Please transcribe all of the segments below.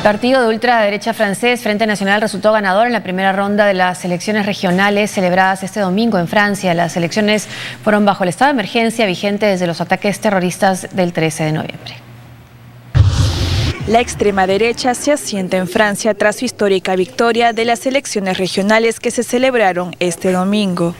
Partido de ultraderecha francés Frente Nacional resultó ganador en la primera ronda de las elecciones regionales celebradas este domingo en Francia. Las elecciones fueron bajo el estado de emergencia vigente desde los ataques terroristas del 13 de noviembre. La extrema derecha se asienta en Francia tras su histórica victoria de las elecciones regionales que se celebraron este domingo.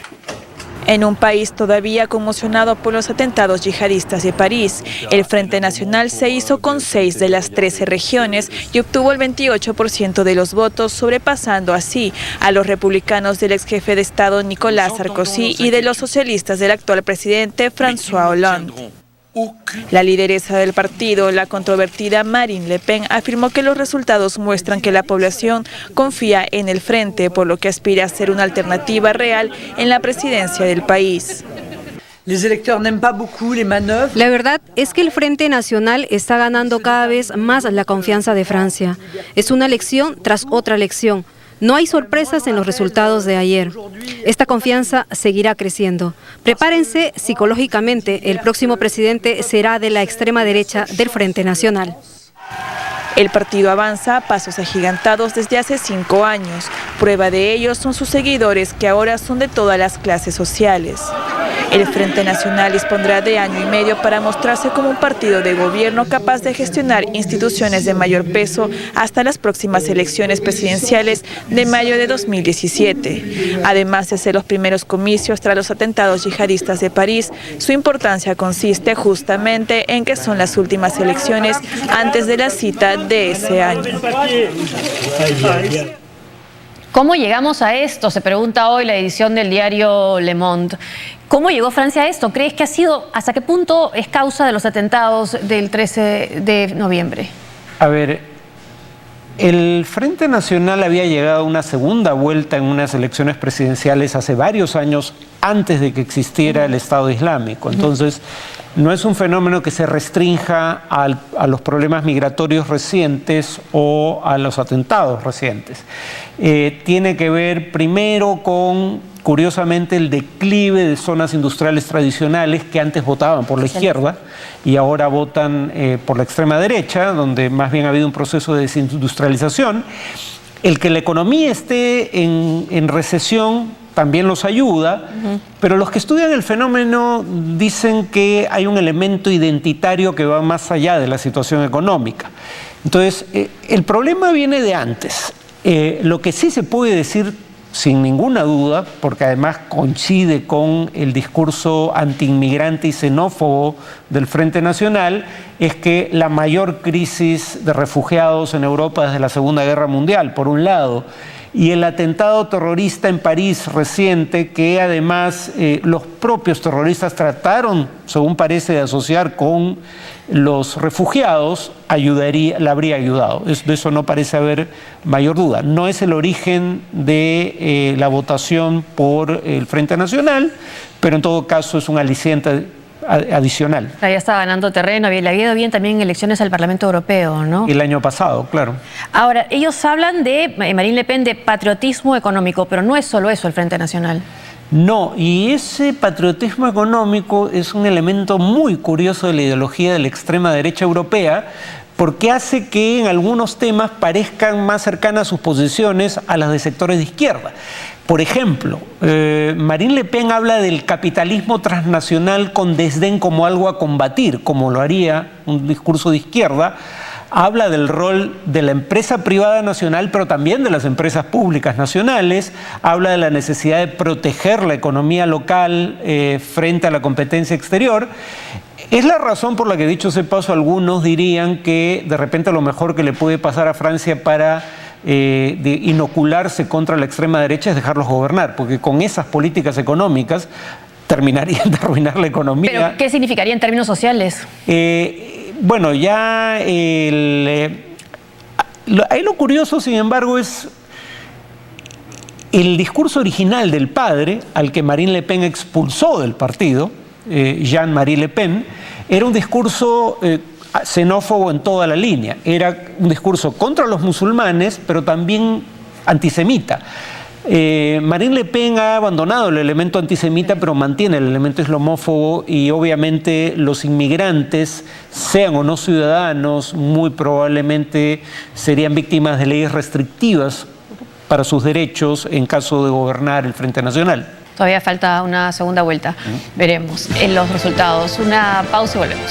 En un país todavía conmocionado por los atentados yihadistas de París, el Frente Nacional se hizo con 6 de las 13 regiones y obtuvo el 28% de los votos, sobrepasando así a los republicanos del ex jefe de Estado Nicolas Sarkozy y de los socialistas del actual presidente François Hollande. La lideresa del partido, la controvertida Marine Le Pen, afirmó que los resultados muestran que la población confía en el Frente, por lo que aspira a ser una alternativa real en la presidencia del país. La verdad es que el Frente Nacional está ganando cada vez más la confianza de Francia. Es una elección tras otra elección. No hay sorpresas en los resultados de ayer. Esta confianza seguirá creciendo. Prepárense psicológicamente, el próximo presidente será de la extrema derecha del Frente Nacional. El partido avanza a pasos agigantados desde hace 5 años. Prueba de ello son sus seguidores, que ahora son de todas las clases sociales. El Frente Nacional dispondrá de año y medio para mostrarse como un partido de gobierno capaz de gestionar instituciones de mayor peso hasta las próximas elecciones presidenciales de mayo de 2017. Además de ser los primeros comicios tras los atentados yihadistas de París, su importancia consiste justamente en que son las últimas elecciones antes de la cita de ese año. ¿Cómo llegamos a esto? Se pregunta hoy la edición del diario Le Monde. ¿Cómo llegó Francia a esto? ¿Crees que ha sido, hasta qué punto es causa de los atentados del 13 de noviembre? A ver, el Frente Nacional había llegado a una segunda vuelta en unas elecciones presidenciales hace varios años antes de que existiera el Estado Islámico. Entonces, no es un fenómeno que se restrinja a los problemas migratorios recientes o a los atentados recientes. Tiene que ver primero con, curiosamente, el declive de zonas industriales tradicionales que antes votaban por la izquierda y ahora votan por la extrema derecha, donde más bien ha habido un proceso de desindustrialización. El que la economía esté en recesión también los ayuda, pero los que estudian el fenómeno dicen que hay un elemento identitario que va más allá de la situación económica. Entonces, el problema viene de antes. Lo que sí se puede decir sin ninguna duda, porque además coincide con el discurso antiinmigrante y xenófobo del Frente Nacional, es que la mayor crisis de refugiados en Europa desde la Segunda Guerra Mundial, por un lado, y el atentado terrorista en París reciente, que además los propios terroristas trataron, según parece, de asociar con los refugiados, le habría ayudado. De eso no parece haber mayor duda. No es el origen de la votación por el Frente Nacional, pero en todo caso es un aliciente adicional. Ya estaba ganando terreno, le había ido bien también en elecciones al Parlamento Europeo, ¿no? El año pasado, claro. Ahora, ellos hablan de, Marine Le Pen, de patriotismo económico, pero no es solo eso el Frente Nacional. No, y ese patriotismo económico es un elemento muy curioso de la ideología de la extrema derecha europea, porque hace que en algunos temas parezcan más cercanas sus posiciones a las de sectores de izquierda. Por ejemplo, Marine Le Pen habla del capitalismo transnacional con desdén como algo a combatir, como lo haría un discurso de izquierda. Habla del rol de la empresa privada nacional, pero también de las empresas públicas nacionales. Habla de la necesidad de proteger la economía local frente a la competencia exterior. Es la razón por la que, dicho ese paso, algunos dirían que de repente lo mejor que le puede pasar a Francia para de inocularse contra la extrema derecha es dejarlos gobernar, porque con esas políticas económicas terminarían de arruinar la economía. ¿Pero qué significaría en términos sociales? Bueno, ya ahí lo curioso, sin embargo, es el discurso original del padre, al que Marine Le Pen expulsó del partido, Jean-Marie Le Pen, era un discurso xenófobo en toda la línea. Era un discurso contra los musulmanes, pero también antisemita. Marine Le Pen ha abandonado el elemento antisemita, pero mantiene el elemento islamófobo, y obviamente los inmigrantes, sean o no ciudadanos, muy probablemente serían víctimas de leyes restrictivas para sus derechos en caso de gobernar el Frente Nacional. Todavía falta una segunda vuelta. Veremos en los resultados. Una pausa y volvemos.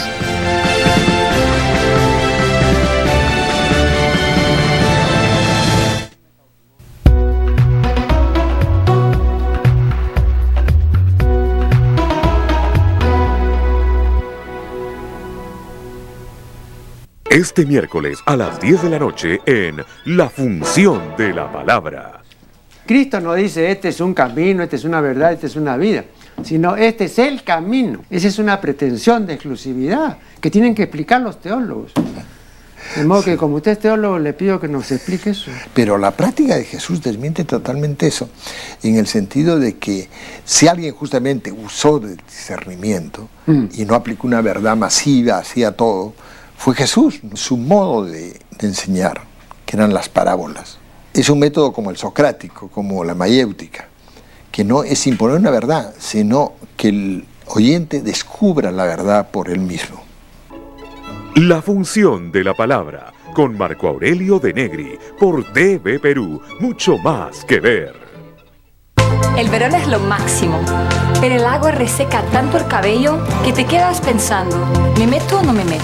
Este miércoles a las 10 de la noche en La Función de la Palabra. Cristo no dice este es un camino, este es una verdad, este es una vida, sino este es el camino. Esa es una pretensión de exclusividad que tienen que explicar los teólogos. De modo que como usted es teólogo le pido que nos explique eso. Pero la práctica de Jesús desmiente totalmente eso, en el sentido de que si alguien justamente usó del discernimiento y no aplicó una verdad masiva así a todo, fue Jesús. Su modo de enseñar, que eran las parábolas, es un método como el socrático, como la mayéutica, que no es imponer una verdad, sino que el oyente descubra la verdad por él mismo. La Función de la Palabra, con Marco Aurelio de Negri, por TV Perú, mucho más que ver. El verano es lo máximo, pero el agua reseca tanto el cabello que te quedas pensando, ¿me meto o no me meto?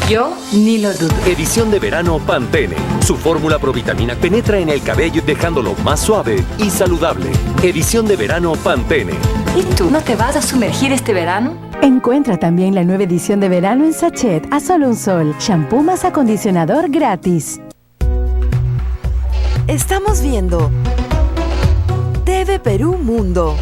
Yo ni lo dudo. Edición de verano Pantene. Su fórmula provitamina penetra en el cabello dejándolo más suave y saludable. Edición de verano Pantene. ¿Y tú no te vas a sumergir este verano? Encuentra también la nueva edición de verano en sachet a solo un sol. Shampoo más acondicionador gratis. Estamos viendo TV Perú Mundo.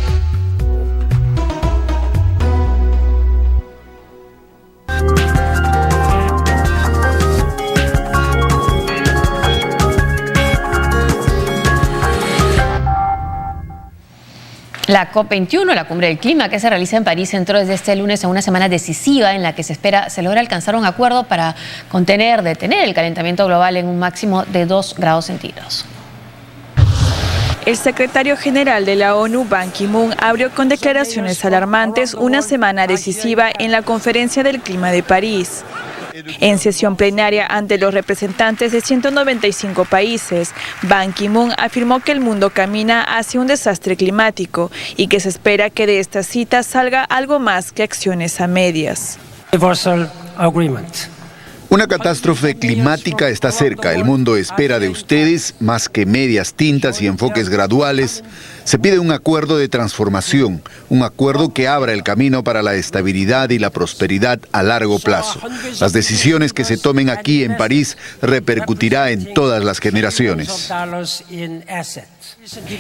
La COP21, la cumbre del clima que se realiza en París, entró desde este lunes en una semana decisiva en la que se logra alcanzar un acuerdo para detener el calentamiento global en un máximo de 2 grados centígrados. El secretario general de la ONU, Ban Ki-moon, abrió con declaraciones alarmantes una semana decisiva en la Conferencia del Clima de París. En sesión plenaria ante los representantes de 195 países, Ban Ki-moon afirmó que el mundo camina hacia un desastre climático y que se espera que de esta cita salga algo más que acciones a medias. Una catástrofe climática está cerca. El mundo espera de ustedes más que medias tintas y enfoques graduales. Se pide un acuerdo de transformación, un acuerdo que abra el camino para la estabilidad y la prosperidad a largo plazo. Las decisiones que se tomen aquí en París repercutirá en todas las generaciones.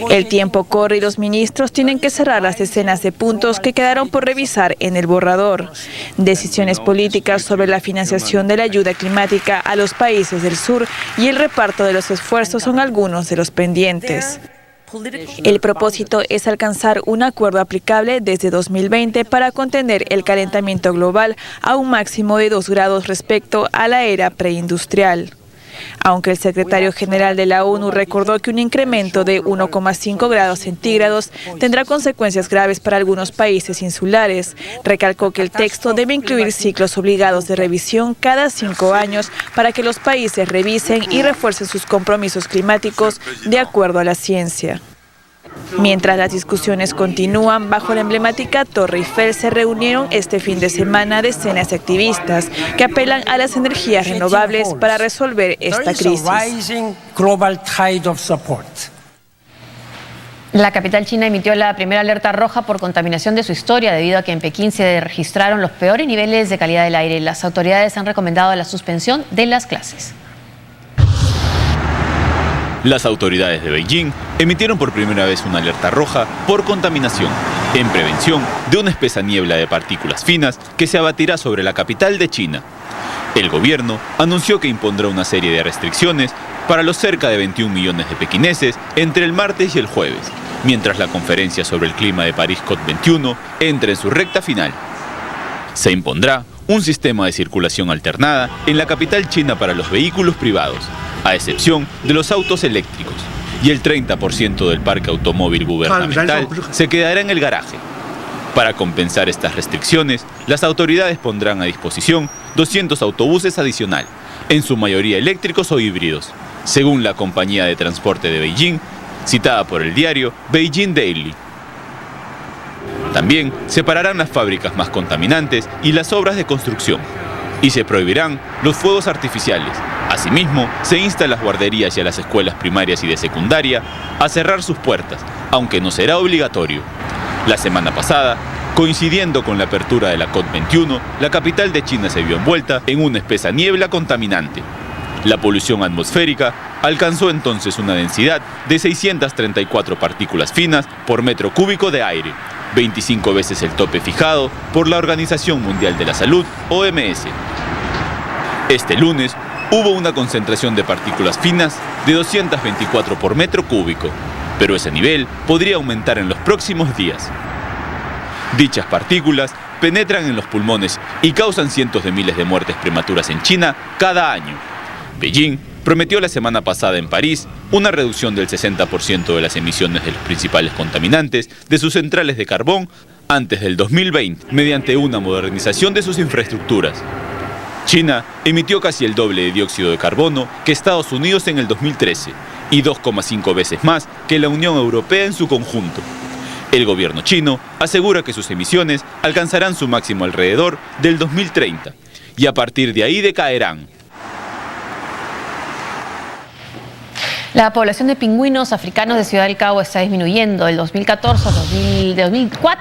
El tiempo corre y los ministros tienen que cerrar las decenas de puntos que quedaron por revisar en el borrador. Decisiones políticas sobre la financiación de la ayuda climática a los países del sur y el reparto de los esfuerzos son algunos de los pendientes. El propósito es alcanzar un acuerdo aplicable desde 2020 para contener el calentamiento global a un máximo de 2 grados respecto a la era preindustrial. Aunque el secretario general de la ONU recordó que un incremento de 1,5 grados centígrados tendrá consecuencias graves para algunos países insulares, recalcó que el texto debe incluir ciclos obligados de revisión cada 5 años para que los países revisen y refuercen sus compromisos climáticos de acuerdo a la ciencia. Mientras las discusiones continúan, bajo la emblemática Torre Eiffel se reunieron este fin de semana decenas de activistas que apelan a las energías renovables para resolver esta crisis. La capital china emitió la primera alerta roja por contaminación de su historia debido a que en Pekín se registraron los peores niveles de calidad del aire. Las autoridades han recomendado la suspensión de las clases. Las autoridades de Beijing emitieron por primera vez una alerta roja por contaminación, en prevención de una espesa niebla de partículas finas que se abatirá sobre la capital de China. El gobierno anunció que impondrá una serie de restricciones para los cerca de 21 millones de pequineses entre el martes y el jueves, mientras la conferencia sobre el clima de París COP21 entra en su recta final. Se impondrá un sistema de circulación alternada en la capital china para los vehículos privados, a excepción de los autos eléctricos, y el 30% del parque automóvil gubernamental se quedará en el garaje. Para compensar estas restricciones, las autoridades pondrán a disposición 200 autobuses adicional, en su mayoría eléctricos o híbridos, según la compañía de transporte de Beijing, citada por el diario Beijing Daily. También se pararán las fábricas más contaminantes y las obras de construcción, y se prohibirán los fuegos artificiales. Asimismo, se insta a las guarderías y a las escuelas primarias y de secundaria a cerrar sus puertas, aunque no será obligatorio. La semana pasada, coincidiendo con la apertura de la COP21, la capital de China se vio envuelta en una espesa niebla contaminante. La polución atmosférica alcanzó entonces una densidad de 634 partículas finas por metro cúbico de aire, 25 veces el tope fijado por la Organización Mundial de la Salud, OMS. Este lunes hubo una concentración de partículas finas de 224 por metro cúbico, pero ese nivel podría aumentar en los próximos días. Dichas partículas penetran en los pulmones y causan cientos de miles de muertes prematuras en China cada año. Beijing prometió la semana pasada en París una reducción del 60% de las emisiones de los principales contaminantes de sus centrales de carbón antes del 2020, mediante una modernización de sus infraestructuras. China emitió casi el doble de dióxido de carbono que Estados Unidos en el 2013 y 2,5 veces más que la Unión Europea en su conjunto. El gobierno chino asegura que sus emisiones alcanzarán su máximo alrededor del 2030 y a partir de ahí decaerán. La población de pingüinos africanos de Ciudad del Cabo está disminuyendo. Del 2004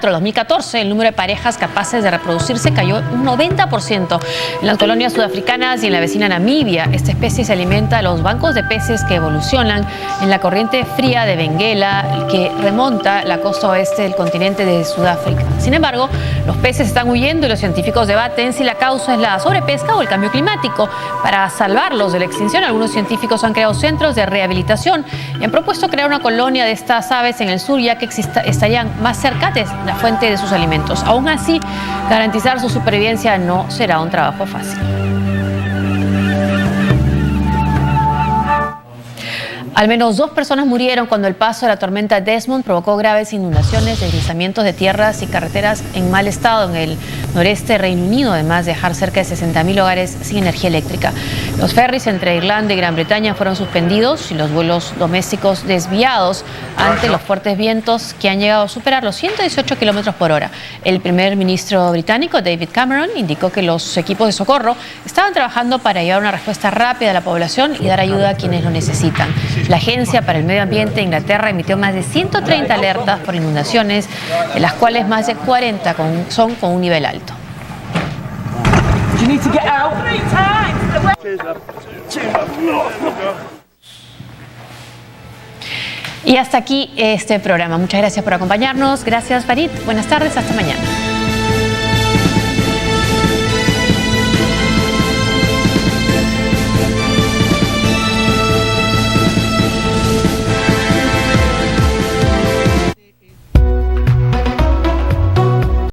al 2014, el número de parejas capaces de reproducirse cayó un 90%. En las colonias sudafricanas y en la vecina Namibia, esta especie se alimenta de los bancos de peces que evolucionan en la corriente fría de Benguela, que remonta la costa oeste del continente de Sudáfrica. Sin embargo, los peces están huyendo y los científicos debaten si la causa es la sobrepesca o el cambio climático. Para salvarlos de la extinción, algunos científicos han creado centros de rehabilitación y han propuesto crear una colonia de estas aves en el sur, ya que estarían más cerca de la fuente de sus alimentos. Aún así, garantizar su supervivencia no será un trabajo fácil. Al menos 2 personas murieron cuando el paso de la tormenta Desmond provocó graves inundaciones, deslizamientos de tierras y carreteras en mal estado en el noreste del Reino Unido, además de dejar cerca de 60.000 hogares sin energía eléctrica. Los ferries entre Irlanda y Gran Bretaña fueron suspendidos y los vuelos domésticos desviados ante los fuertes vientos que han llegado a superar los 118 kilómetros por hora. El primer ministro británico, David Cameron, indicó que los equipos de socorro estaban trabajando para llevar una respuesta rápida a la población y dar ayuda a quienes lo necesitan. La Agencia para el Medio Ambiente de Inglaterra emitió más de 130 alertas por inundaciones, de las cuales más de 40 son con un nivel alto. Y hasta aquí este programa. Muchas gracias por acompañarnos. Gracias, Farid. Buenas tardes. Hasta mañana.